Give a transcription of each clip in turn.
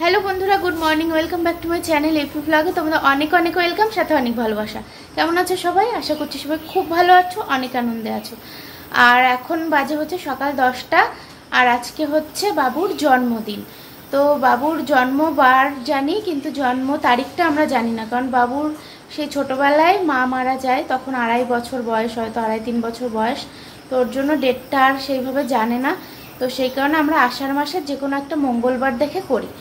Hello বন্ধুরা, good morning, welcome back to my channel AP ব্লগে। তোমাদের অনেক অনেক ওয়েলকাম, সাথে অনেক ভালোবাসা। কেমন আছো সবাই? আশা করছি সবাই খুব ভালো আছো, অনেক আনন্দে আছো। আর এখন বাজে হচ্ছে সকাল 10টা, আর আজকে হচ্ছে বাবুর জন্মদিন। তো বাবুর জন্মবার জানি, কিন্তু জন্ম তারিখটা আমরা জানি না, কারণ বাবুর সেই ছোটোবেলায় মা মারা যায়, তখন 2.5 বছর বয়স, হয়তো 2.5-3 বছর বয়স। তো ওর জন্য ডেটটা আর সেইভাবে জানে না। তো সেই কারণে আমরা আষাঢ় মাসের যে কোনো একটা মঙ্গলবার দেখে করি।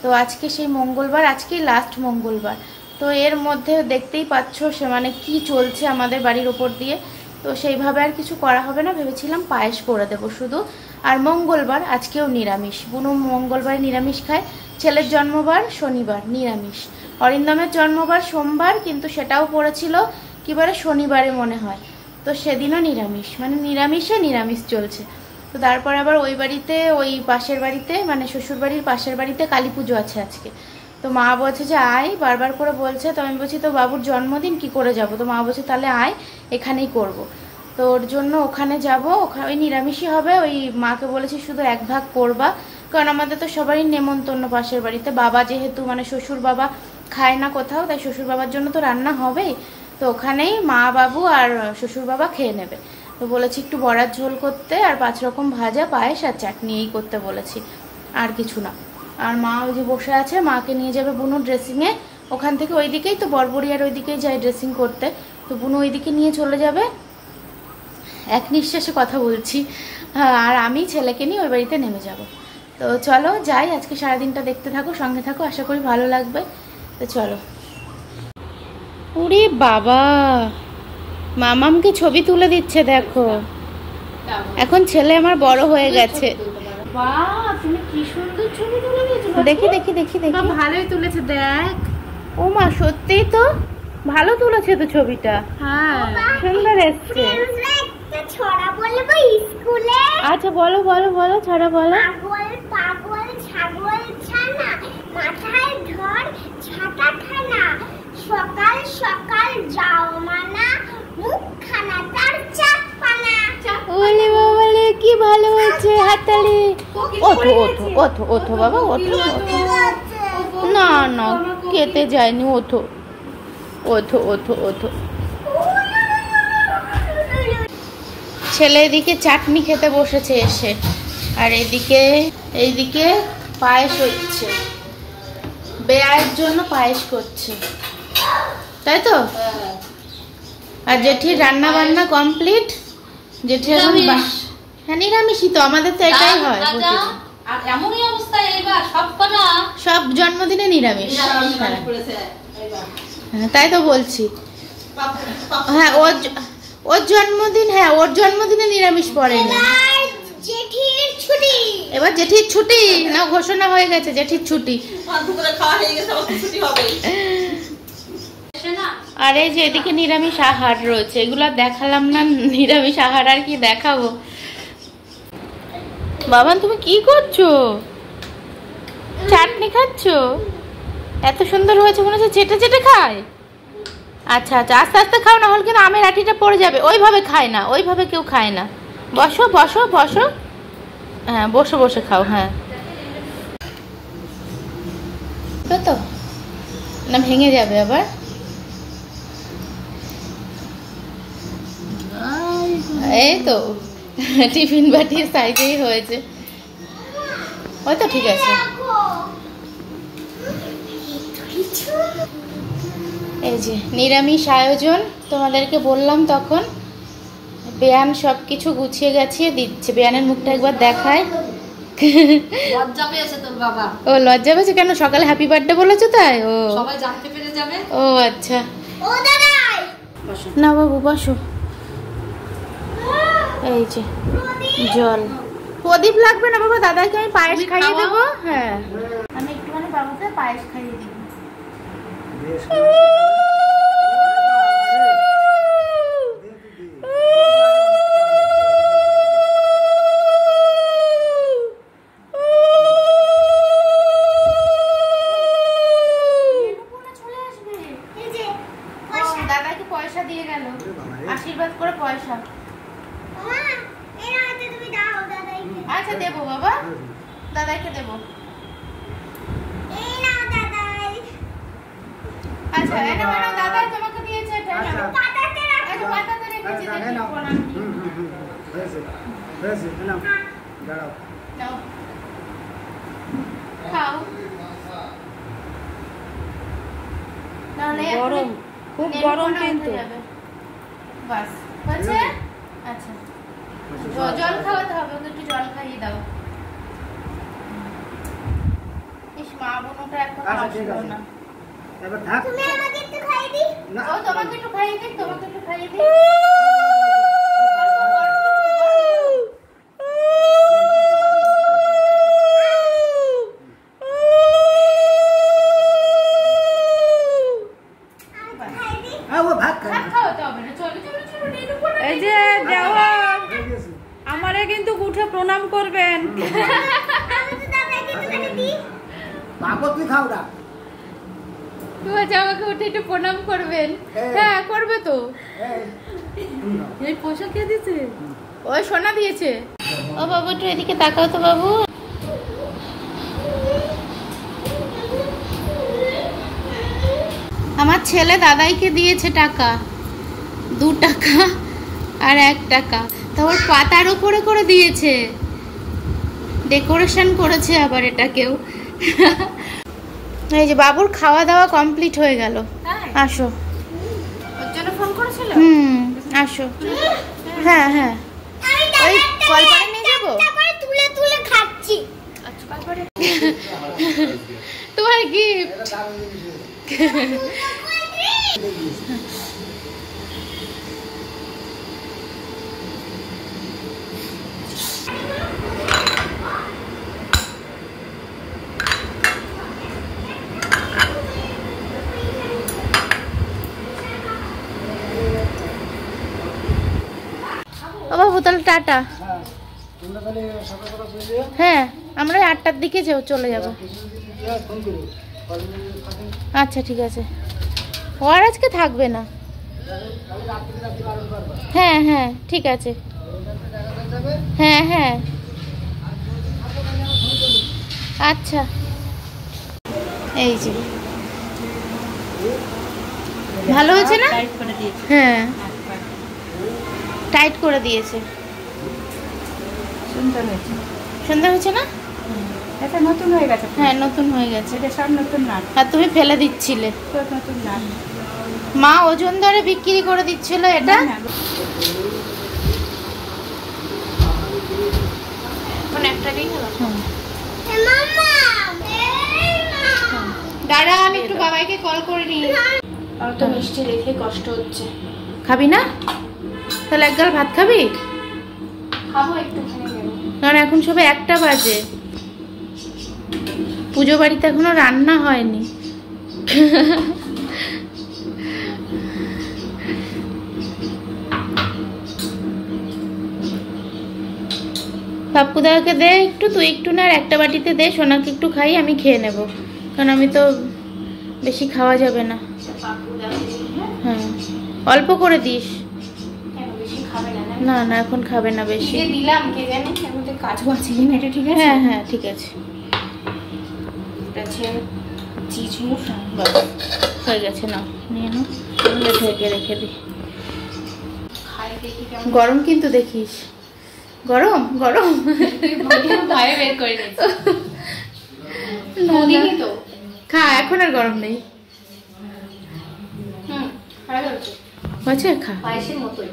তো আজকে সেই মঙ্গলবার, আজকেই লাস্ট মঙ্গলবার। তো এর মধ্যে দেখতেই পাচ্ছ সে মানে কি চলছে আমাদের বাড়ির ওপর দিয়ে। তো সেইভাবে আর কিছু করা হবে না, ভেবেছিলাম পায়েস করে দেবো শুধু। আর মঙ্গলবার, আজকেও নিরামিষ। বুনু মঙ্গলবার নিরামিষ খায়। ছেলের জন্মবার শনিবার, নিরামিষ। অরিন্দমের জন্মবার সোমবার, কিন্তু সেটাও পড়েছিল কিবারে শনিবারে মনে হয়। তো সেদিনও নিরামিষ, মানে নিরামিষে নিরামিষ চলছে। তো তারপর আবার ওই বাড়িতে, ওই পাশের বাড়িতে, মানে শ্বশুর বাড়ির পাশের বাড়িতে কালী পুজো আছে আজকে। তো মা বলছে যে আয়, বারবার করে বলছে। তো আমি বলছি তো বাবুর জন্মদিন কি করে যাব? তো মা বলছে তাহলে আয়, এখানেই করব। তো ওর জন্য ওখানে যাব, ওখানে ওই নিরামিষই হবে। ওই মাকে বলেছি শুধু এক ভাগ করবা, কারণ আমাদের তো সবারই নেমন্তন্ন পাশের বাড়িতে। বাবা যেহেতু মানে শ্বশুর বাবা খায় না কোথাও, তাই শ্বশুর বাবার জন্য তো রান্না হবেই। তো ওখানেই মা, বাবু আর শ্বশুর বাবা খেয়ে নেবে। তো বলেছি একটু বড়ার ঝোল করতে, আর 5 রকম ভাজা, পায়েস আর চাটনি এই করতে বলেছি, আর কিছু না। আর মা ওই যে বসে আছে, মাকে নিয়ে যাবে বুনু ড্রেসিংয়ে। ওখান থেকে ওই দিকেই তো বরবরিয়ার ওই দিকেই যায় ড্রেসিং করতে। তো বুনু ওই দিকে নিয়ে চলে যাবে। এক নিঃশ্বাসে কথা বলছি। আর আমি ছেলেকে নিয়ে ওই বাড়িতে নেমে যাব। তো চলো যাই, আজকে সারাদিনটা দেখতে থাকো, সঙ্গে থাকো, আশা করি ভালো লাগবে। তো চলো। ওরে বাবা, মামামকে ছবি তুলে দিচ্ছে, দেখো। এখন ছেলে আমার বড় হয়ে গেছে। বাহ, তুমি কি সুন্দর ছবি তুলে দিয়েছো। দেখি দেখি দেখি দেখি, ভালোই তুলেছে, দেখ। ও মা, সত্যিই তো ভালো তুলেছে তো ছবিটা। হ্যাঁ, সুন্দর এসছে। ছড়া বলবো স্কুলে? আচ্ছা বলো বলো বলো, ছড়া বলো। পাগল পাগল ছাগল ছানা, মাথায় ধর ছাতা খানা, সকাল সকাল যাও মানা, মুখখানা তার চাপানা। ওলে বাবালে, কি ভালো হয়েছে, হাততালি। ওঠো ওঠো ওঠো ওঠো বাবা, ওঠো ওঠো। না না, কেটে যায়নি, ওঠো ওঠো ওঠো ওঠো। ছেলে এদিকে চাটনি খেতে বসেছে এসে, আর এইদিকে পায়েস হচ্ছে। বেয়ার জন্য পায়েস করছে, তাই তো? আর জেঠির রান্না বান্না কমপ্লিট। জেঠি এখন হ্যাঁ, নিরামিষই তো, আমাদের তো এটাই হয়। আর এমনই অবস্থা এইবার সব জন্মদিনে নিরামিষ। হ্যাঁ, তাই তো বলছি। হ্যাঁ, ওর জন্মদিন, হ্যাঁ ওর জন্মদিনে নিরামিষ পড়েনি। জেঠির ছুটি, এবার জেঠির ছুটি না, ঘোষণা হয়ে গেছে জেঠির ছুটি। আর এই যে এদিকে নিরামিষ আহার রয়েছে, এগুলা দেখালাম না। নিরামিষ আহার আর কি দেখাবো। বাবান, তুমি কি করছো? চাটনি খাচ্ছো? এত সুন্দর হয়েছে, মনে হচ্ছে চেটে চেটে খায়। আচ্ছা আচ্ছা, আস্তে আস্তে খাও, না হলে কিন্তু আমের আঠিটা পড়ে যাবে। ওইভাবে খায় না, ওইভাবে কেউ খায় না। বসো বসো বসো, হ্যাঁ বসে বসে খাও। হ্যাঁ তো না, ভেঙে যাবে আবার। এই তো টিফিন বাটির সাইজেই হয়েছে, ওই তো ঠিক আছে। এই যে নিরামিষ আয়োজন, তোমাদেরকে বললাম তখন। বেয়ান সব কিছু গুছিয়ে গাছিয়ে দিচ্ছে। বেয়ানের মুখটা একবার দেখায়। লজ্জা পেয়েছে তোর বাবা। ও লজ্জা পেয়েছে কেন? সকালে হ্যাপি বার্থডে বলেছো তাই? ও সবাই জানতে পেরে যাবে। ও আচ্ছা। ও দাদাই না বাবু, বসো। এই যে জল। প্রদীপ লাগবে না বাবা, দাদাকে আমি পায়েস খাইয়ে দেবো। হ্যাঁ, আমি একটুখানি বাবুকে পায়েস খাইয়ে দিব। দাদাকে পয়সা দিয়ে গেল, আশীর্বাদ করে পয়সা। আচ্ছা দেবো বাবা, দাদাকে দেবো। দাদা তোমাকে দিয়েছে এটা আচ্ছা। পাতাতে রাখো। আচ্ছা পাতাতে রেখেছি দেখি প্রণাম হয়েছে হয়েছে নাও দাঁড়াও নাও খাও নাহলে গরম, খুব গরম কিন্তু। বাস হচ্ছে আচ্ছা জল খাওয়াতে হবে, ওকে একটু জল খাইয়ে দাও। ইস মা বোনটা এখন আচ্ছা, ঠিক আসলো আছে। না। এবার থাক তুমি আমাকে একটু খাইয়ে দিই। না ও তোমাকে একটু খাইয়ে দিই, তোমাকে একটু খাইয়ে দিই। খাইয়ে দিই। ও ভাত খাই ভাত খাওয়াতে হবে না, চলো চলো চলো নিয়ে নেবো না। এই যে দেওয়া হয়ে গেছে। আমারে কিন্তু উঠে প্রণাম করবেন। আমি তো দাদাকে একটু খাইয়ে দিই। বাবা তুই খাও না তুমি আজ আমাকে উঠে একটু প্রণাম করবেন। হ্যাঁ। হ্যাঁ করবে তো। এই, তুমি নাও। এই পয়সা কে দিছে? ওই সোনা দিয়েছে। ও বাবু একটু এদিকে তাকাও তো বাবু। আমার ছেলে দাদাইকে দিয়েছে টাকা, 2 টাকা আর 1 টাকা, তারপর পাতার উপরে করে দিয়েছে, ডেকোরেশন করেছে আবার এটাকেও। এই যে বাবুর খাওয়া দাওয়া কমপ্লিট হয়ে গেল। আসো। ওর জন্য ফোন করেছিল? আসো। হ্যাঁ হ্যাঁ আমি ওই দাদাকে কলপারে নিয়ে যাবো। তারপরে তুলে তুলে খাচ্ছি। তোমার গিফট। এটা দারুণ জিনিস। ও বাবু তাহলে টাটা। হ্যাঁ তোমরা তাহলে সকাল সকাল চলে যেও হ্যাঁ আমরা 8টার দিকে চলে যাব। কিছু যদি দিয়ে ফোন করো কলেজে থাকে আচ্ছা ঠিক আছে। ও আর আজকে থাকবে না। তাহলে রাত্রে রাত্রে আরম্ভ করবা হ্যাঁ হ্যাঁ ঠিক আছে। দেখা যাবে হ্যাঁ হ্যাঁ আচ্ছা। এই যে ভালো হয়েছে না? টাইট করে দিয়েছে। হ্যাঁ টাইট করে দিয়েছে। সুন্দর হয়েছে। সুন্দর হয়েছে না? এটা নতুন হয়ে গেছে। হ্যাঁ নতুন হয়ে গেছে। এটা সব নতুন না, আর তুমি ফেলে দিচ্ছিলে। তো নতুন না। মা ওজন ধরে বিক্রি করে দিচ্ছিল এটা। এখন একটা দিন হলো। এ মাম্মা, এই মা। দাঁড়া আমি একটু বাবাইকে কল করে নিই। আর তো মিষ্টি রেখে কষ্ট হচ্ছে। খাবি না? তাহলে এক গাল ভাত খাবি? খাবো একটুখানি নেব। কারণ এখন সবে 1টা বাজে, পুজো বাড়িতে এখনো রান্না হয়নি। পাপ্পুদাকে দে একটু, তুই একটু না, আর একটা বাটিতে দে, সোনাকে একটু খাই, আমি খেয়ে নেব, কারণ আমি তো বেশি খাওয়া যাবে না। হ্যাঁ অল্প করে দিস। না না এখন খাবে না বেশি। দিলাম কে জানি এখন তো কাজ আছে কিনা, এটা ঠিক আছে? হ্যাঁ হ্যাঁ ঠিক আছে। এটা আছে চিজমুস। বাস হয়ে গেছে, নাও নিয়ে নাও, ঢেকে রেখে দি। খাই দেখি কেমন। গরম কিন্তু দেখিস, গরম গরম। ভয়ে বের করে নিয়েছি। না, নদিনই না। তো। খা, এখন আর গরম নেই। খারাপ হচ্ছে। হয়েছে, খা। পায়েসের মতোই।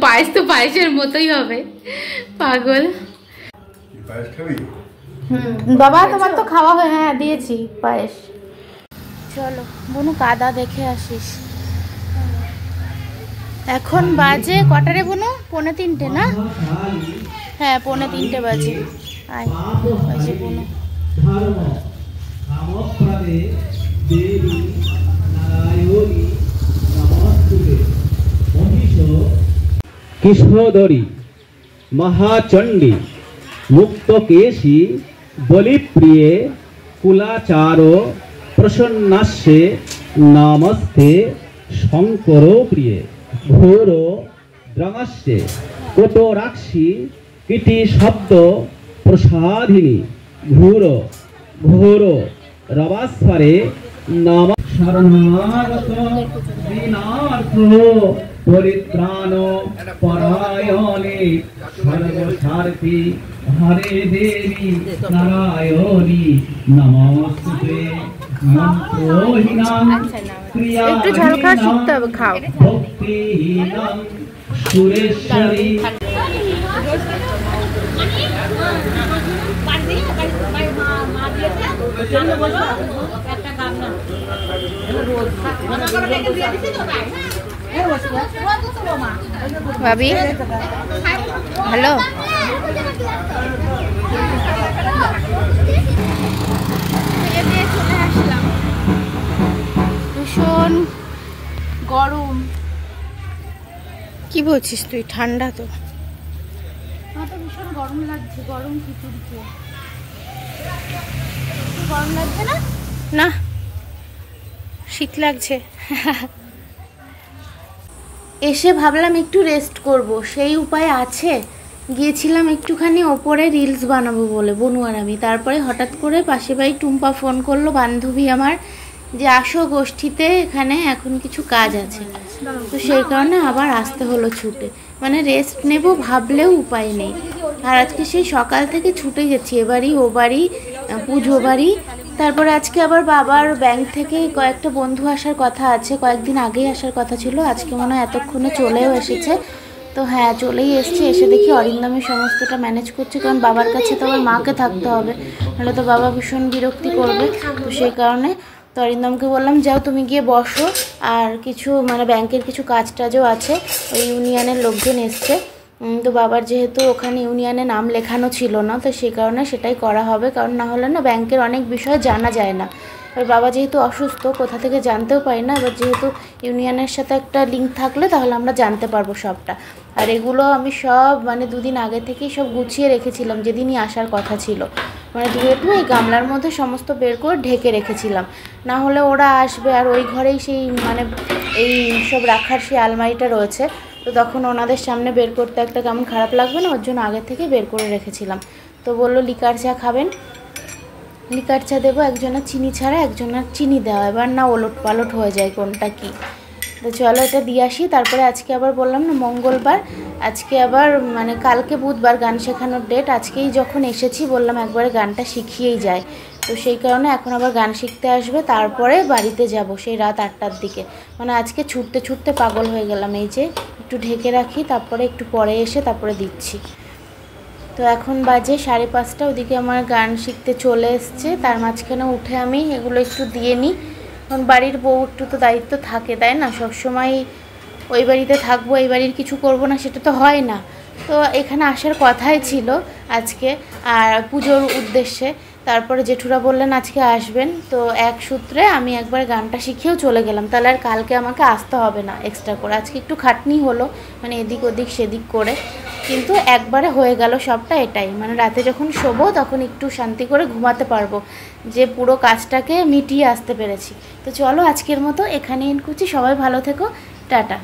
পায়েস তো পায়েসের মতোই হবে, পাগল। পায়েস খাবি? বাবা তোমার তো খাওয়া হয়। হ্যাঁ দিয়েছি পায়েস। চলো বনু কাদা দেখে আসিস। এখন বাজে কটারে বনু? 2:45 না? হ্যাঁ 2:45 বাজে। আয় বাজে বনু। ধর্ম কামপ্রদে দেবী নারায়ণী নমস্তুতে মহিষ কিশোদরী মহাচণ্ডী মুক্তকেশী বলিপ্রিয়ে কুলাচার প্রসন্নাস্যে নমস্তে শঙ্কর প্রিয়ে ঘোর দ্রঙস্যে কটোরাক্ষী কীটি শব্দ প্রসাধিনী ঘোর ঘোর রবাস্বরে নম শরণাগত দীনার্থ পরিত্রাণ পরায়ণে সর্বসারথি হরে দেবী নারায়ণী নমস্তুতে মন্ত্রহীনাং একটু ঝাল খাওয়া শিখতে হবে, খাও। ভক্তিহীনাং সুরেশ্বরী ভাবি হ্যালো, ভীষণ গরম। কি বলছিস তুই? ঠান্ডা তো? আমার তো ভীষণ গরম লাগছে, গরম খিচুড়ি খেয়ে। গরম লাগছে না? না, শীত লাগছে। এসে ভাবলাম একটু রেস্ট করব, সেই উপায় আছে। গিয়েছিলাম একটুখানি ওপরে রিলস বানাবো বলে, বনু আর আমি। তারপরে হঠাৎ করে পাশে বাড়ি টুম্পা ফোন করলো, বান্ধবী আমার, যে আসো গোষ্ঠীতে, এখানে এখন কিছু কাজ আছে। তো সেই কারণে আবার আসতে হলো ছুটে। মানে রেস্ট নেব ভাবলেও উপায় নেই। আর আজকে সেই সকাল থেকে ছুটে গেছি, এবারই ও বাড়ি, পুজো বাড়ি। তারপরে আজকে আবার বাবার ব্যাংক থেকে কয়েকটা বন্ধু আসার কথা আছে, কয়েকদিন আগেই আসার কথা ছিল। আজকে মনে হয় এতক্ষণে চলেও এসেছে। তো হ্যাঁ, চলেই এসছে। এসে দেখি অরিন্দমই সমস্তটা ম্যানেজ করছে, কারণ বাবার কাছে তো আবার মাকে থাকতে হবে, নাহলে তো বাবা ভীষণ বিরক্তি করবে। তো সেই কারণে তো অরিন্দমকে বললাম, যাও তুমি গিয়ে বসো। আর কিছু মানে ব্যাংকের কিছু কাজ টাজও আছে, ওই ইউনিয়নের লোকজন এসছে। তো বাবার যেহেতু ওখানে ইউনিয়নে নাম লেখানো ছিল না, তো সেই কারণে সেটাই করা হবে। কারণ না হলে না ব্যাংকের অনেক বিষয় জানা যায় না। এবার বাবা যেহেতু অসুস্থ, কোথা থেকে জানতেও পারি না। এবার যেহেতু ইউনিয়নের সাথে একটা লিঙ্ক থাকলে তাহলে আমরা জানতে পারবো সবটা। আর এগুলো আমি সব মানে দুদিন আগে থেকেই সব গুছিয়ে রেখেছিলাম, যেদিনই আসার কথা ছিল। মানে ধুয়ে এই গামলার মধ্যে সমস্ত বের করে ঢেকে রেখেছিলাম। না হলে ওরা আসবে, আর ওই ঘরেই সেই মানে এই সব রাখার সেই আলমারিটা রয়েছে। তো তখন ওনাদের সামনে বের করতে একটা কেমন খারাপ লাগবে না, ওর জন্য আগে থেকে বের করে রেখেছিলাম। তো বললো লিকার চা খাবেন, লিকার চা দেবো। একজনের চিনি ছাড়া, একজনের চিনি দেওয়া। এবার না ওলট পালট হয়ে যায় কোনটা কি। তো চলো এটা দিয়ে আসি। তারপরে আজকে আবার বললাম না মঙ্গলবার, আজকে আবার মানে কালকে বুধবার গান শেখানোর ডেট। আজকেই যখন এসেছি বললাম একবারে গানটা শিখিয়েই যায়। তো সেই কারণে এখন আবার গান শিখতে আসবে, তারপরে বাড়িতে যাব সেই রাত 8টার দিকে। মানে আজকে ছুটতে ছুটতে পাগল হয়ে গেলাম। এই যে একটু ঢেকে রাখি, তারপরে একটু পরে এসে তারপরে দিচ্ছি। তো এখন বাজে 5:30। ওদিকে আমার গান শিখতে চলে এসছে। তার মাঝখানে উঠে আমি এগুলো একটু দিয়ে নিই, কারণ বাড়ির বউ একটু তো দায়িত্ব থাকে, তাই না? সবসময় ওই বাড়িতে থাকবো, এই বাড়ির কিছু করব না, সেটা তো হয় না। তো এখানে আসার কথাই ছিল আজকে, আর পুজোর উদ্দেশ্যে। তারপরে জেঠুরা বললেন আজকে আসবেন, তো এক সূত্রে আমি একবার গানটা শিখেও চলে গেলাম। তাহলে আর কালকে আমাকে আসতে হবে না এক্সট্রা করে। আজকে একটু খাটনি হলো, মানে এদিক ওদিক সেদিক করে, কিন্তু একবারে হয়ে গেল সবটা। এটাই মানে রাতে যখন শোবো তখন একটু শান্তি করে ঘুমাতে পারবো, যে পুরো কাজটাকে মিটিয়ে আসতে পেরেছি। তো চলো আজকের মতো এখানেই এন্ড করছি। সবাই ভালো থেকো, টাটা।